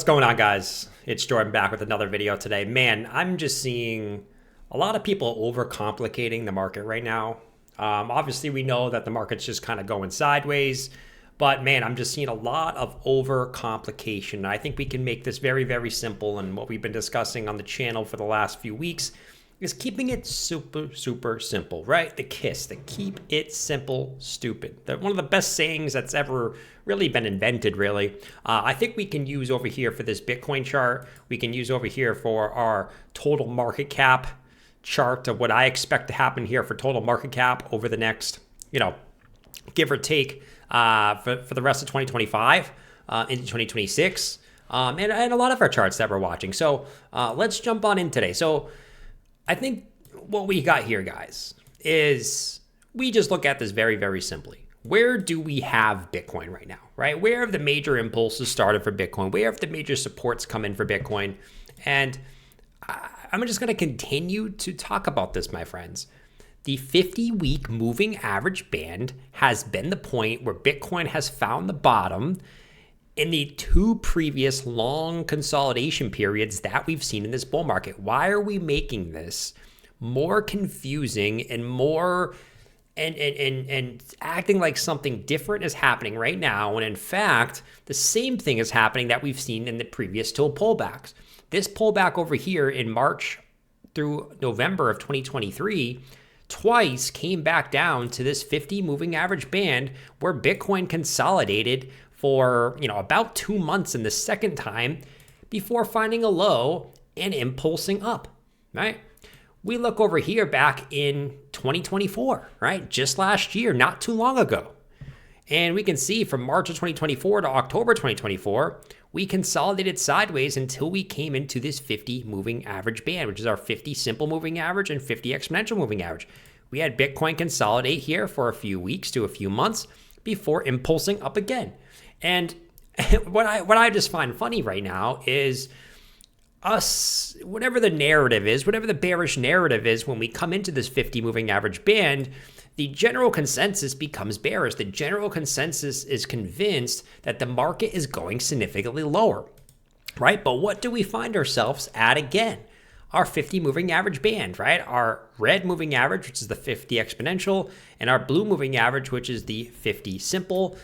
What's going on, guys? It's Jordan back with another video today. Man, I'm just seeing a lot of people overcomplicating the market right now. Obviously, we know that the market's just kind of going sideways, but man, I'm just seeing a lot of overcomplication. I think we can make this very, very simple. And what we've been discussing on the channel for the last few weeks is keeping it super, super simple, right? The KISS, the keep it simple, stupid. One of the best sayings that's ever really been invented, really. I think we can use over here for this Bitcoin chart. We can use over here for our total market cap chart of what I expect to happen here for total market cap over the next, give or take for the rest of 2025 into 2026. And a lot of our charts that we're watching. So let's jump on in today. So I think what we got here, guys, is we just look at this very, very simply. Where do we have Bitcoin right now, right? Where have the major impulses started for Bitcoin? Where have the major supports come in for Bitcoin? And I'm just going to continue to talk about this, my friends. The 50-week moving average band has been the point where Bitcoin has found the bottom in the two previous long consolidation periods that we've seen in this bull market. Why are we making this more confusing and more and acting like something different is happening right now, when in fact the same thing is happening that we've seen in the previous two pullbacks? This pullback over here in March through November of 2023 twice came back down to this 50 moving average band where Bitcoin consolidated for about 2 months in the second time before finding a low and impulsing up, right? We look over here back in 2024, right? Just last year, not too long ago. And we can see from March of 2024 to October 2024, we consolidated sideways until we came into this 50 moving average band, which is our 50 simple moving average and 50 exponential moving average. We had Bitcoin consolidate here for a few weeks to a few months before impulsing up again. And what I just find funny right now is us, whatever the narrative is, whatever the bearish narrative is, when we come into this 50 moving average band, the general consensus becomes bearish. The general consensus is convinced that the market is going significantly lower, right? But what do we find ourselves at again? Our 50 moving average band, right? Our red moving average, which is the 50 exponential, and our blue moving average, which is the 50 simple.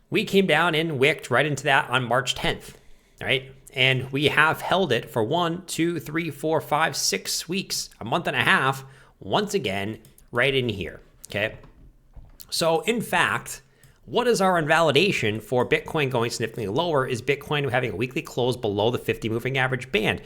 We came down and wicked right into that on March 10th, right? And we have held it for 1, 2, 3, 4, 5, 6 weeks, a month and a half, once again, right in here, okay? So in fact, what is our invalidation for Bitcoin going significantly lower is Bitcoin having a weekly close below the 50 moving average band.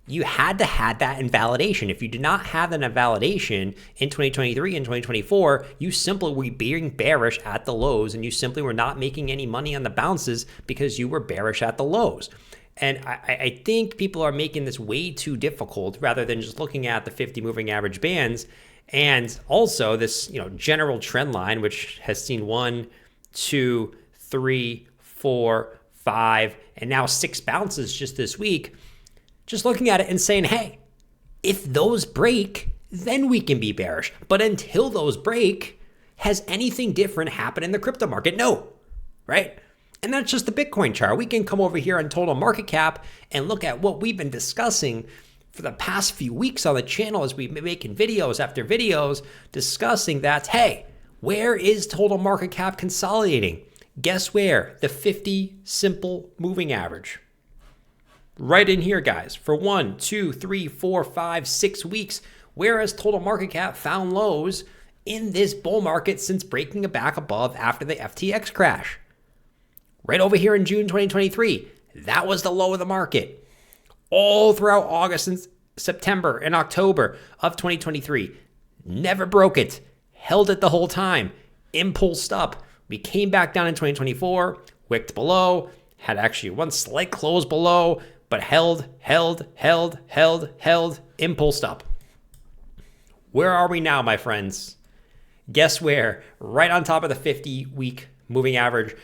You had to have that invalidation. If you did not have that invalidation in 2023 and 2024, you simply were being bearish at the lows, and you simply were not making any money on the bounces because you were bearish at the lows. And I think people are making this way too difficult rather than just looking at the 50 moving average bands and also this general trend line, which has seen 1, 2, 3, 4, 5, and now 6 bounces just this week. Just looking at it and saying, hey, if those break, then we can be bearish. But until those break, has anything different happened in the crypto market? No, right? And that's just the Bitcoin chart. We can come over here on total market cap and look at what we've been discussing for the past few weeks on the channel as we've been making videos after videos discussing that, hey, where is total market cap consolidating? Guess where? The 50 simple moving average. Right in here, guys, for 1, 2, 3, 4, 5, 6 weeks, whereas total market cap found lows in this bull market since breaking it back above after the FTX crash. Right over here in June 2023, that was the low of the market. All throughout August and September and October of 2023, never broke it, held it the whole time, impulsed up. We came back down in 2024, wicked below, had actually one slight close below, but held, impulsed up. Where are we now, my friends? Guess where? Right on top of the 50-week moving average.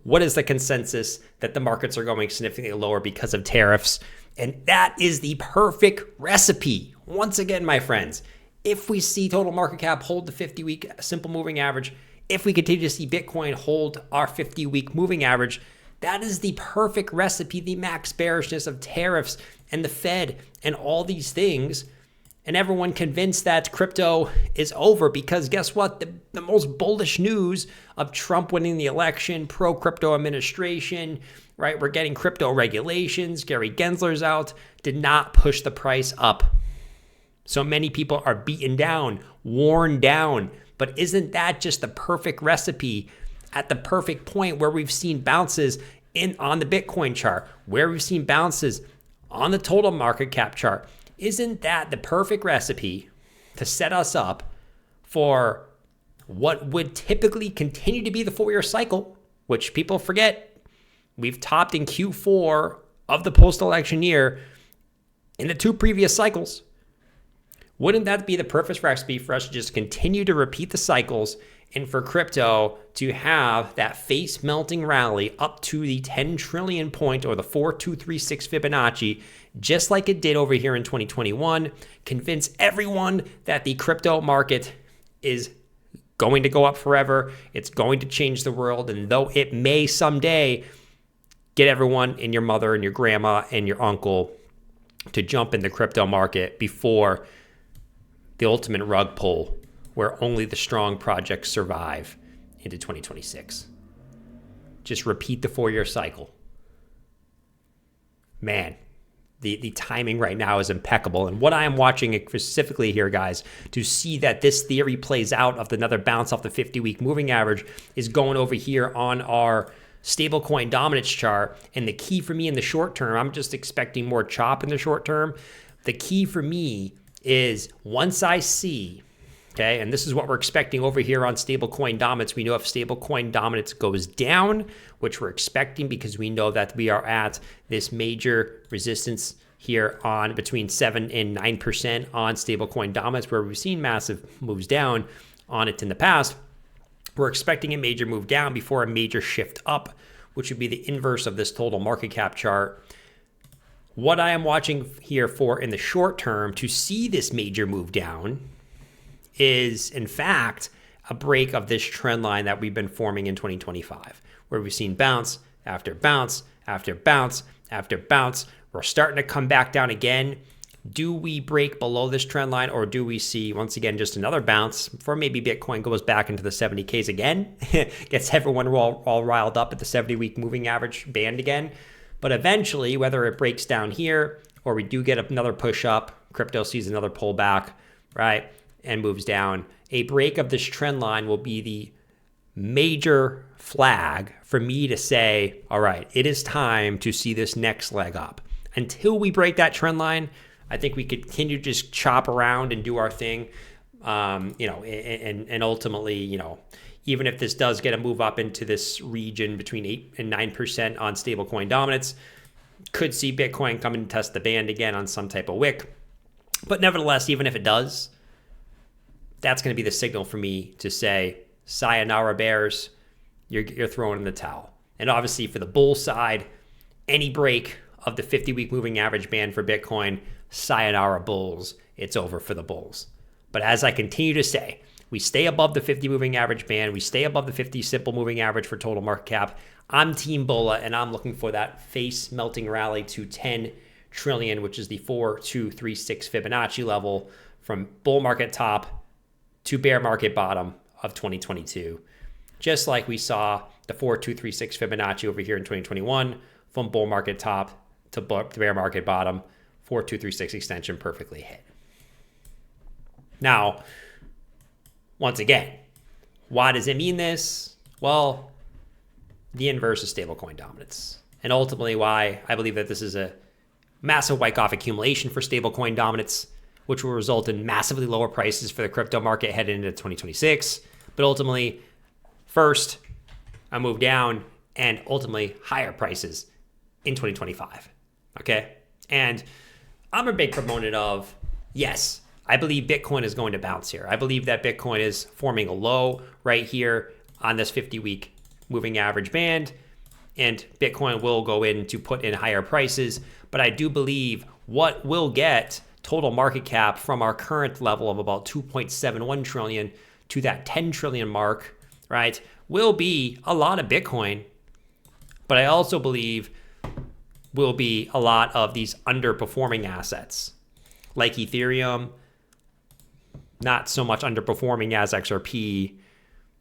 What is the consensus? That the markets are going significantly lower because of tariffs. And that is the perfect recipe. Once again, my friends, if we see total market cap hold the 50-week simple moving average, if we continue to see Bitcoin hold our 50-week moving average, That is the perfect recipe, the max bearishness of tariffs and the Fed and all these things. And everyone convinced that crypto is over because guess what? The most bullish news of Trump winning the election, pro-crypto administration, right? We're getting crypto regulations. Gary Gensler's out, did not push the price up. So many people are beaten down, worn down. But isn't that just the perfect recipe at the perfect point where we've seen bounces on the Bitcoin chart, where we've seen bounces on the total market cap chart? Isn't that the perfect recipe to set us up for what would typically continue to be the 4-year cycle, which people forget we've topped in Q4 of the post-election year in the 2 previous cycles? Wouldn't that be the perfect recipe for us to just continue to repeat the cycles and for crypto to have that face melting rally up to the 10 trillion point or the 4236 Fibonacci, just like it did over here in 2021, convince everyone that the crypto market is going to go up forever. It's going to change the world. And though it may someday get everyone and your mother and your grandma and your uncle to jump in the crypto market before the ultimate rug pull, where only the strong projects survive into 2026. Just repeat the 4-year cycle. Man, the timing right now is impeccable. And what I am watching specifically here, guys, to see that this theory plays out of another bounce off the 50-week moving average is going over here on our stablecoin dominance chart. And the key for me in the short term, I'm just expecting more chop in the short term. The key for me is once I see, okay, and this is what we're expecting over here on stablecoin dominance. We know if stablecoin dominance goes down, which we're expecting because we know that we are at this major resistance here on between 7 and 9% on stablecoin dominance, where we've seen massive moves down on it in the past. We're expecting a major move down before a major shift up, which would be the inverse of this total market cap chart. What I am watching here for in the short term to see this major move down is, in fact, a break of this trend line that we've been forming in 2025, where we've seen bounce after bounce after bounce after bounce. We're starting to come back down again. Do we break below this trend line, or do we see, once again, just another bounce before maybe Bitcoin goes back into the 70Ks again, gets everyone all riled up at the 70-week moving average band again? But eventually, whether it breaks down here or we do get another push up, crypto sees another pullback, right, and moves down, a break of this trend line will be the major flag for me to say, all right, it is time to see this next leg up. Until we break that trend line, I think we could continue to just chop around and do our thing, and ultimately, even if this does get a move up into this region between 8 and 9% on stablecoin dominance, could see Bitcoin come and test the band again on some type of wick. But nevertheless, even if it does, that's going to be the signal for me to say, sayonara bears, you're throwing in the towel. And obviously for the bull side, any break of the 50-week moving average band for Bitcoin, sayonara bulls, it's over for the bulls. But as I continue to say, we stay above the 50 moving average band. We stay above the 50 simple moving average for total market cap. I'm Team Bulla, and I'm looking for that face melting rally to 10 trillion, which is the 4236 Fibonacci level from bull market top to bear market bottom of 2022. Just like we saw the 4236 Fibonacci over here in 2021 from bull market top to bear market bottom, 4236 extension perfectly hit. Now, once again, why does it mean this? Well, the inverse of stablecoin dominance. And ultimately why I believe that this is a massive Wyckoff accumulation for stablecoin dominance, which will result in massively lower prices for the crypto market heading into 2026. But ultimately, first, a move down and ultimately higher prices in 2025. Okay? And I'm a big proponent of, yes, I believe Bitcoin is going to bounce here. I believe that Bitcoin is forming a low right here on this 50-week moving average band, and Bitcoin will go in to put in higher prices. But I do believe what will get total market cap from our current level of about 2.71 trillion to that 10 trillion mark, right, will be a lot of Bitcoin But I also believe will be a lot of these underperforming assets like Ethereum, not so much underperforming as XRP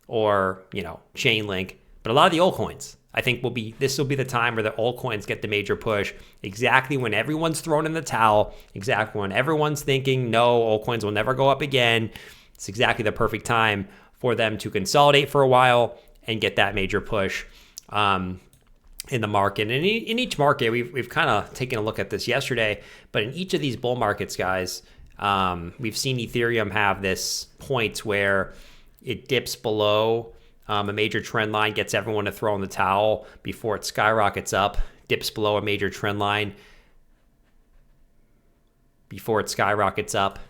or, Chainlink, but a lot of the altcoins. I think this will be the time where the altcoins get the major push, exactly when everyone's thrown in the towel, exactly when everyone's thinking, no, altcoins will never go up again. It's exactly the perfect time for them to consolidate for a while and get that major push in the market. And in each market, we've kind of taken a look at this yesterday, but in each of these bull markets, guys, we've seen Ethereum have this point where it dips below a major trend line, gets everyone to throw in the towel before it skyrockets up, dips below a major trend line before it skyrockets up,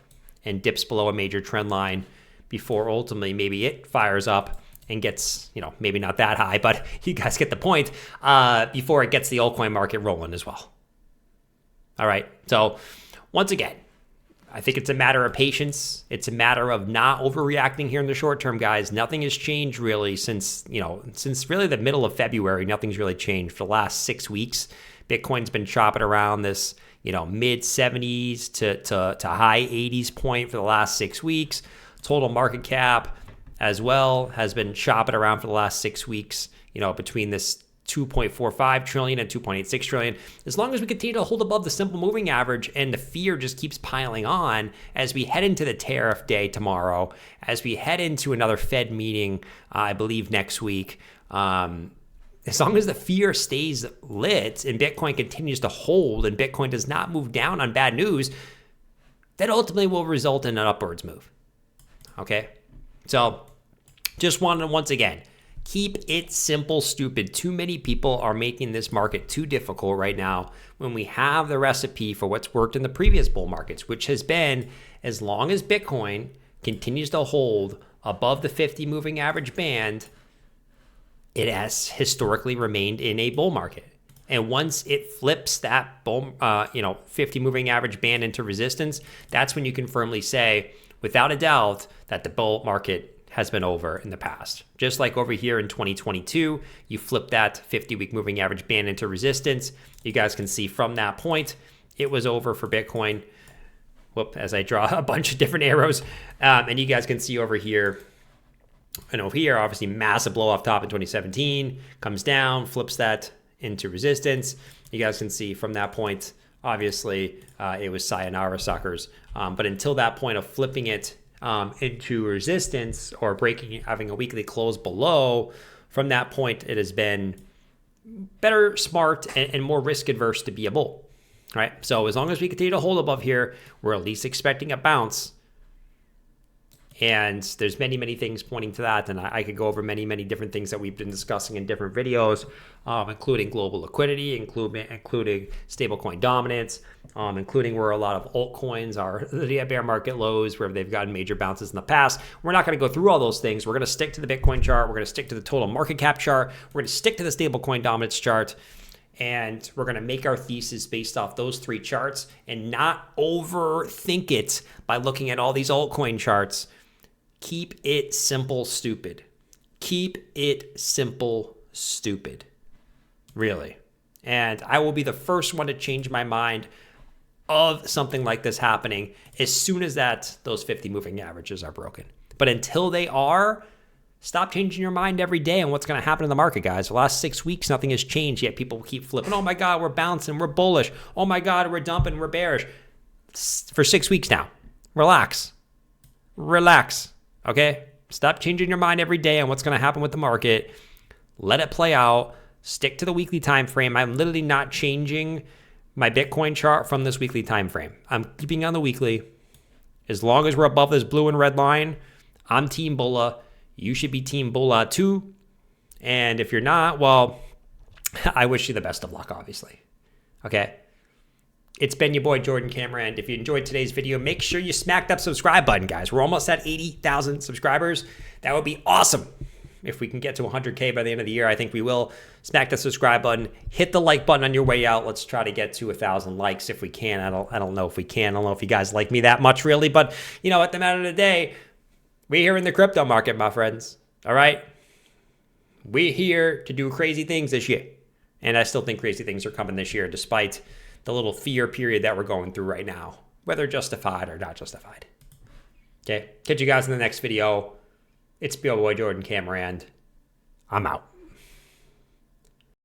and dips below a major trend line before ultimately maybe it fires up and gets, maybe not that high, but you guys get the point, before it gets the altcoin market rolling as well. All right. So once again, I think it's a matter of patience. It's a matter of not overreacting here in the short term, guys. Nothing has changed really since really the middle of February. Nothing's really changed for the last 6 weeks. Bitcoin's been chopping around this, mid 70s to high 80s point for the last 6 weeks. Total market cap as well has been chopping around for the last 6 weeks, between this 2.45 trillion and 2.86 trillion. As long as we continue to hold above the simple moving average and the fear just keeps piling on as we head into the tariff day tomorrow, as we head into another Fed meeting, I believe next week, as long as the fear stays lit and Bitcoin continues to hold and Bitcoin does not move down on bad news, that ultimately will result in an upwards move. Okay? So just wanted to once again, keep it simple, stupid. Too many people are making this market too difficult right now when we have the recipe for what's worked in the previous bull markets, which has been as long as Bitcoin continues to hold above the 50 moving average band, it has historically remained in a bull market. And once it flips that bull, 50 moving average band into resistance, that's when you can firmly say, without a doubt, that the bull market has been over in the past. Just like over here in 2022, you flip that 50-week moving average band into resistance. You guys can see from that point, it was over for Bitcoin. Whoop, as I draw a bunch of different arrows. And you guys can see over here, and over here, obviously massive blow off top in 2017, comes down, flips that into resistance. You guys can see from that point, obviously, it was sayonara suckers. But until that point of flipping it into resistance or breaking, having a weekly close below, from that point, it has been better, smart, and more risk adverse to be a bull, right? So as long as we continue to hold above here, we're at least expecting a bounce. And there's many, many things pointing to that. And I could go over many, many different things that we've been discussing in different videos, including global liquidity, including stablecoin dominance, including where a lot of altcoins are the bear market lows, where they've gotten major bounces in the past. We're not going to go through all those things. We're going to stick to the Bitcoin chart. We're going to stick to the total market cap chart. We're going to stick to the stablecoin dominance chart. And we're going to make our thesis based off those three charts and not overthink it by looking at all these altcoin charts. Keep it simple, stupid. Keep it simple, stupid. Really. And I will be the first one to change my mind of something like this happening as soon as those 50 moving averages are broken. But until they are, stop changing your mind every day on what's going to happen in the market, guys. The last 6 weeks, nothing has changed, yet people keep flipping. Oh my God, we're bouncing, we're bullish. Oh my God, we're dumping, we're bearish. For 6 weeks now. Relax. Okay? Stop changing your mind every day on what's going to happen with the market. Let it play out. Stick to the weekly time frame. I'm literally not changing my Bitcoin chart from this weekly time frame. I'm keeping on the weekly. As long as we're above this blue and red line, I'm Team Bulla. You should be Team Bulla too. And if you're not, well, I wish you the best of luck, obviously. Okay? It's been your boy, Jordan Cameron. If you enjoyed today's video, make sure you smack that subscribe button, guys. We're almost at 80,000 subscribers. That would be awesome. If we can get to 100K by the end of the year, I think we will. Smack the subscribe button. Hit the like button on your way out. Let's try to get to 1,000 likes if we can. I don't know if we can. I don't know if you guys like me that much, really. But, at the end of the day, we're here in the crypto market, my friends. All right? We're here to do crazy things this year. And I still think crazy things are coming this year, despite the little fear period that we're going through right now, whether justified or not justified. Okay, catch you guys in the next video. It's BO Boy Jordan Cameron. I'm out.